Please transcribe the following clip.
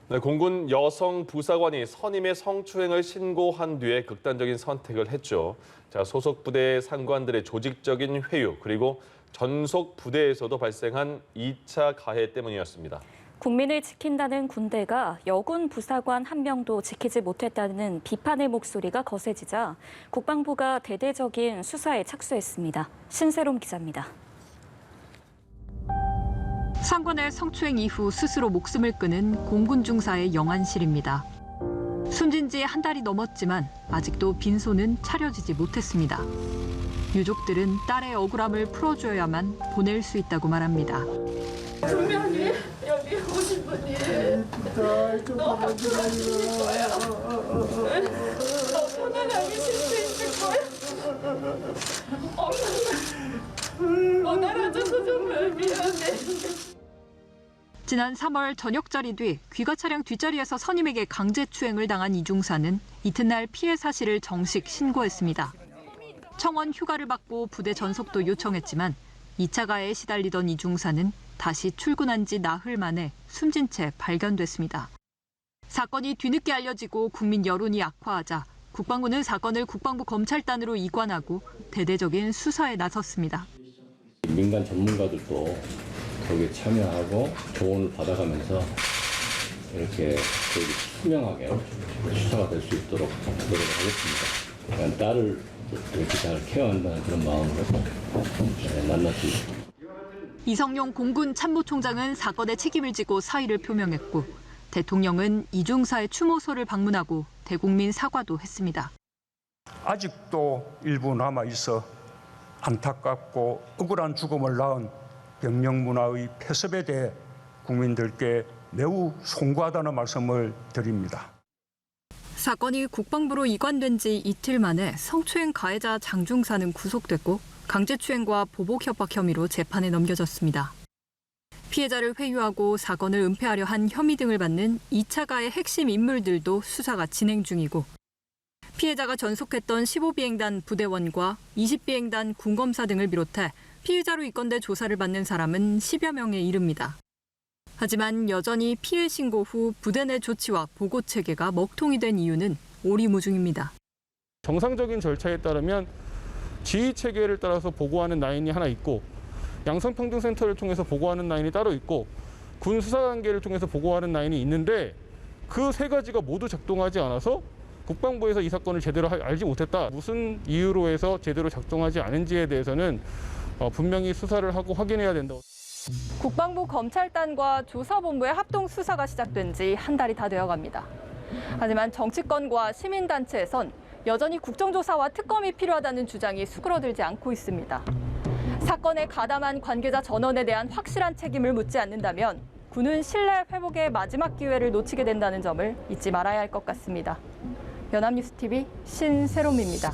네, 공군 여성 부사관이 선임의 성추행을 신고한 뒤에 극단적인 선택을 했죠. 자, 소속 부대 상관들의 조직적인 회유 그리고 전속 부대에서도 발생한 2차 가해 때문이었습니다. 국민을 지킨다는 군대가 여군 부사관 한 명도 지키지 못했다는 비판의 목소리가 거세지자 국방부가 대대적인 수사에 착수했습니다. 신세롬 기자입니다. 상관의 성추행 이후 스스로 목숨을 끊은 공군 중사의 영안실입니다. 숨진 지 한 달이 넘었지만 아직도 빈손은 차려지지 못했습니다. 유족들은 딸의 억울함을 풀어줘야만 보낼 수 있다고 말합니다. 분명히 여기 오신 분이 너 앞으로 하실 거야. 너 편안하게 쉴 수 있을 거야. 엄마, 못 알아줘서 정말 미안해. 지난 3월 저녁자리 뒤 귀가 차량 뒷자리에서 선임에게 강제추행을 당한 이중사는 이튿날 피해 사실을 정식 신고했습니다. 청원 휴가를 받고 부대 전속도 요청했지만 2차 가해에 시달리던 이중사는 다시 출근한 지 나흘 만에 숨진 채 발견됐습니다. 사건이 뒤늦게 알려지고 국민 여론이 악화하자 국방부는 사건을 국방부 검찰단으로 이관하고 대대적인 수사에 나섰습니다. 민간 전문가들도 거기에 참여하고 조언을 받아가면서 이렇게 투명하게 수사가 될 수 있도록 노력을 하겠습니다. 딸을 이렇게 잘 케어한다는 그런 마음으로 만났습니다. 이성용 공군 참모총장은 사건의 책임을 지고 사의를 표명했고 대통령은 이중사의 추모소를 방문하고 대국민 사과도 했습니다. 아직도 일부 남아있어 안타깝고 억울한 죽음을 낳은 병력 문화의 폐습에 대해 국민들께 매우 송구하다는 말씀을 드립니다. 사건이 국방부로 이관된 지 이틀 만에 성추행 가해자 장중사는 구속됐고 강제추행과 보복협박 혐의로 재판에 넘겨졌습니다. 피해자를 회유하고 사건을 은폐하려 한 혐의 등을 받는 2차 가해 핵심 인물들도 수사가 진행 중이고 피해자가 전속했던 15비행단 부대원과 20비행단 군검사 등을 비롯해 피의자로 입건돼 조사를 받는 사람은 10여 명에 이릅니다. 하지만 여전히 피해 신고 후 부대 내 조치와 보고 체계가 먹통이 된 이유는 오리무중입니다. 정상적인 절차에 따르면 지휘 체계를 따라서 보고하는 라인이 하나 있고 양성평등센터를 통해서 보고하는 라인이 따로 있고 군 수사단계를 통해서 보고하는 라인이 있는데 그 세 가지가 모두 작동하지 않아서 국방부에서 이 사건을 제대로 알지 못했다. 무슨 이유로 해서 제대로 작동하지 않은지에 대해서는 분명히 수사를 하고 확인해야 된다. 국방부 검찰단과 조사본부의 합동 수사가 시작된 지 한 달이 다 되어갑니다. 하지만 정치권과 시민단체에선 여전히 국정조사와 특검이 필요하다는 주장이 수그러들지 않고 있습니다. 사건에 가담한 관계자 전원에 대한 확실한 책임을 묻지 않는다면 군은 신뢰 회복의 마지막 기회를 놓치게 된다는 점을 잊지 말아야 할 것 같습니다. 연합뉴스TV 신세롬입니다.